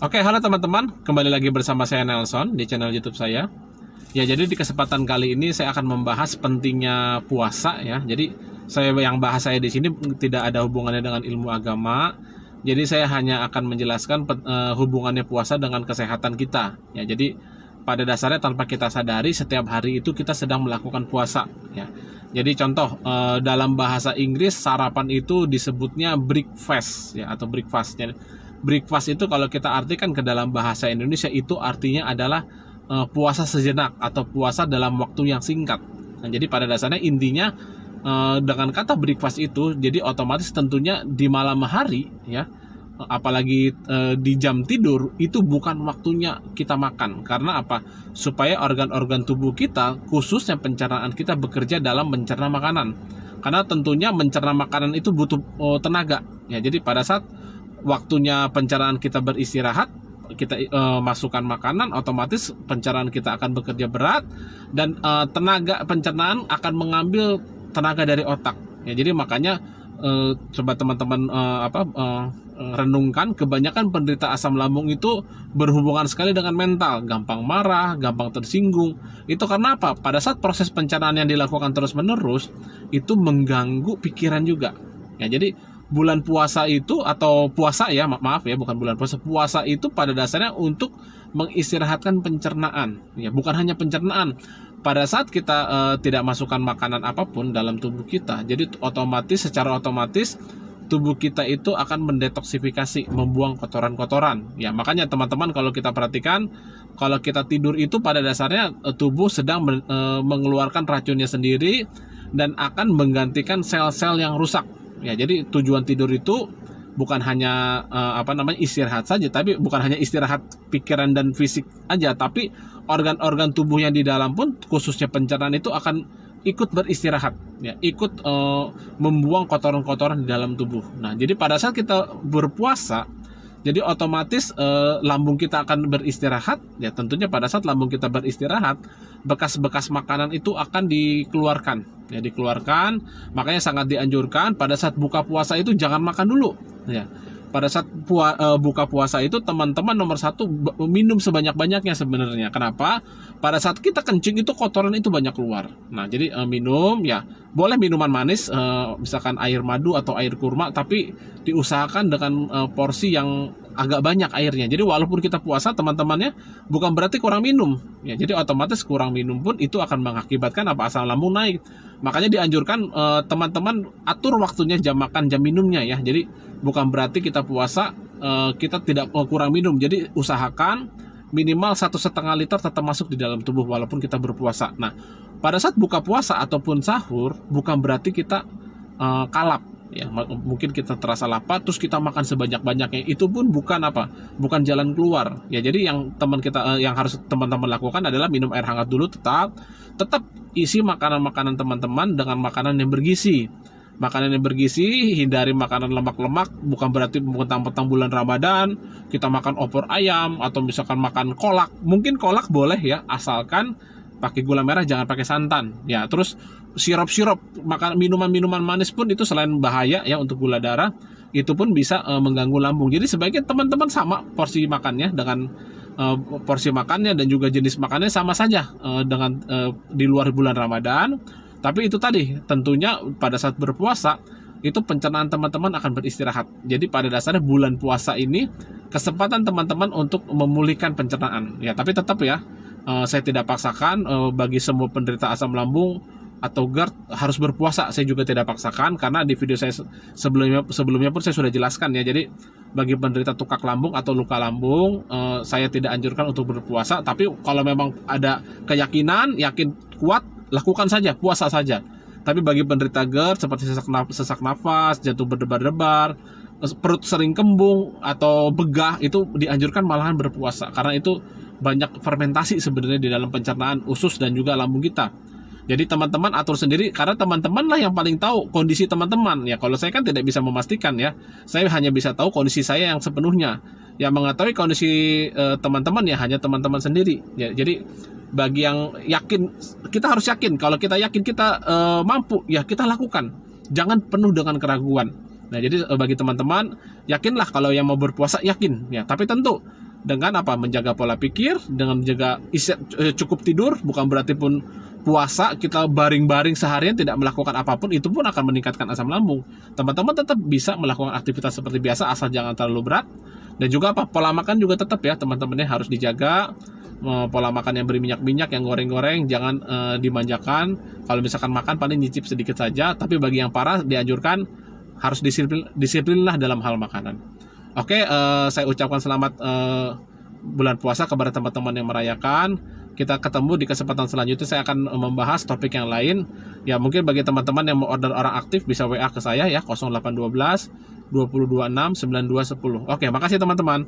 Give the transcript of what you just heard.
Oke, halo teman-teman, kembali lagi bersama saya Nelson di channel YouTube saya. Ya, jadi di kesempatan kali ini saya akan membahas pentingnya puasa ya. Jadi yang bahas saya di sini tidak ada hubungannya dengan ilmu agama. Jadi saya hanya akan menjelaskan hubungannya puasa dengan kesehatan kita. Ya, jadi pada dasarnya tanpa kita sadari setiap hari itu kita sedang melakukan puasa ya. Jadi contoh dalam bahasa Inggris sarapan itu disebutnya breakfast ya, atau breakfast. Breakfast itu kalau kita artikan ke dalam bahasa Indonesia itu artinya adalah puasa sejenak atau puasa dalam waktu yang singkat. Nah, jadi pada dasarnya intinya dengan kata breakfast itu, jadi otomatis tentunya di malam hari ya, apalagi di jam tidur itu bukan waktunya kita makan. Karena apa? Supaya organ-organ tubuh kita, khususnya pencernaan kita bekerja dalam mencerna makanan. Karena tentunya mencerna makanan itu butuh tenaga. Ya, jadi pada saat waktunya pencernaan kita beristirahat, kita masukkan makanan, otomatis pencernaan kita akan bekerja berat dan tenaga pencernaan akan mengambil tenaga dari otak. Ya, jadi makanya coba teman-teman renungkan, kebanyakan penderita asam lambung itu berhubungan sekali dengan mental, gampang marah, gampang tersinggung. Itu karena apa? Pada saat proses pencernaan yang dilakukan terus-menerus itu mengganggu pikiran juga. Ya, jadi bulan puasa itu, atau puasa ya, maaf ya, bukan bulan puasa. Puasa itu pada dasarnya untuk mengistirahatkan pencernaan. Ya, bukan hanya pencernaan. Pada saat kita tidak masukkan makanan apapun dalam tubuh kita, jadi secara otomatis tubuh kita itu akan mendetoksifikasi, membuang kotoran-kotoran. Ya, makanya teman-teman kalau kita perhatikan, kalau kita tidur itu pada dasarnya tubuh sedang mengeluarkan racunnya sendiri dan akan menggantikan sel-sel yang rusak. Ya, jadi tujuan tidur itu bukan hanya istirahat saja, tapi bukan hanya istirahat pikiran dan fisik aja, tapi organ-organ tubuh yang di dalam pun, khususnya pencernaan itu akan ikut beristirahat, ya, ikut membuang kotoran-kotoran di dalam tubuh. Nah, jadi pada saat kita berpuasa, jadi otomatis lambung kita akan beristirahat. Ya, tentunya pada saat lambung kita beristirahat, bekas-bekas makanan itu akan dikeluarkan. Ya, dikeluarkan. Makanya sangat dianjurkan pada saat buka puasa itu jangan makan dulu. Ya, pada saat buka puasa itu teman-teman nomor satu minum sebanyak-banyaknya sebenarnya. Kenapa? Pada saat kita kencing itu kotoran itu banyak keluar. Nah, jadi minum ya, boleh minuman manis, misalkan air madu atau air kurma, tapi diusahakan dengan porsi yang agak banyak airnya. Jadi walaupun kita puasa teman-temannya, bukan berarti kurang minum. Ya, jadi otomatis kurang minum pun itu akan mengakibatkan asam lambung naik. Makanya dianjurkan teman-teman atur waktunya, jam makan, jam minumnya ya. Jadi bukan berarti kita puasa kita tidak kurang minum. Jadi usahakan minimal 1,5 liter tetap masuk di dalam tubuh walaupun kita berpuasa. Nah, pada saat buka puasa ataupun sahur bukan berarti kita kalap. Ya, mungkin kita terasa lapar terus kita makan sebanyak-banyaknya, itu pun bukan bukan jalan keluar. Ya, jadi yang yang harus teman-teman lakukan adalah minum air hangat dulu, tetap isi makanan-makanan teman-teman dengan makanan yang bergizi. Makanan yang bergizi, hindari makanan lemak-lemak. Bukan berarti mentang-mentang bulan Ramadan kita makan opor ayam atau misalkan makan kolak. Mungkin kolak boleh ya, asalkan pakai gula merah, jangan pakai santan. Ya, terus sirup-sirup, makan minuman-minuman manis pun itu selain bahaya ya untuk gula darah, itu pun bisa mengganggu lambung. Jadi sebaiknya teman-teman sama porsi makannya, dengan porsi makannya dan juga jenis makannya sama saja dengan di luar bulan Ramadan. Tapi itu tadi, tentunya pada saat berpuasa itu pencernaan teman-teman akan beristirahat. Jadi pada dasarnya bulan puasa ini kesempatan teman-teman untuk memulihkan pencernaan. Ya, tapi tetap ya, saya tidak paksakan bagi semua penderita asam lambung atau GERD harus berpuasa. Saya juga tidak paksakan, karena di video saya sebelumnya pun saya sudah jelaskan ya. Jadi bagi penderita tukak lambung atau luka lambung, saya tidak anjurkan untuk berpuasa. Tapi kalau memang ada keyakinan, yakin kuat, lakukan saja, puasa saja. Tapi bagi penderita GERD seperti sesak nafas, jantung berdebar-debar, perut sering kembung atau begah, itu dianjurkan malahan berpuasa, karena itu banyak fermentasi sebenarnya di dalam pencernaan usus dan juga lambung kita. Jadi teman-teman atur sendiri, karena teman-teman lah yang paling tahu kondisi teman-teman. Ya, kalau saya kan tidak bisa memastikan ya. Saya hanya bisa tahu kondisi saya yang sepenuhnya. Yang mengetahui kondisi teman-teman ya hanya teman-teman sendiri. Ya, jadi bagi yang yakin, kita harus yakin. Kalau kita yakin kita mampu, ya kita lakukan. Jangan penuh dengan keraguan. Nah, jadi bagi teman-teman, yakinlah kalau yang mau berpuasa, yakin ya. Tapi tentu dengan apa? Menjaga pola pikir, dengan menjaga cukup tidur. Bukan berarti pun puasa kita baring-baring seharian tidak melakukan apapun, itu pun akan meningkatkan asam lambung. Teman-teman tetap bisa melakukan aktivitas seperti biasa asal jangan terlalu berat. Dan juga apa? Pola makan juga tetap ya teman-temannya harus dijaga. Pola makan yang berminyak-minyak, yang goreng-goreng jangan dimanjakan. Kalau misalkan makan paling nyicip sedikit saja, tapi bagi yang parah dianjurkan harus disiplinlah dalam hal makanan. Oke, saya ucapkan selamat bulan puasa kepada teman-teman yang merayakan. Kita ketemu di kesempatan selanjutnya, saya akan membahas topik yang lain. Ya mungkin bagi teman-teman yang mau order orang aktif bisa WA ke saya ya 0812 2026 9210. Oke, makasih teman-teman.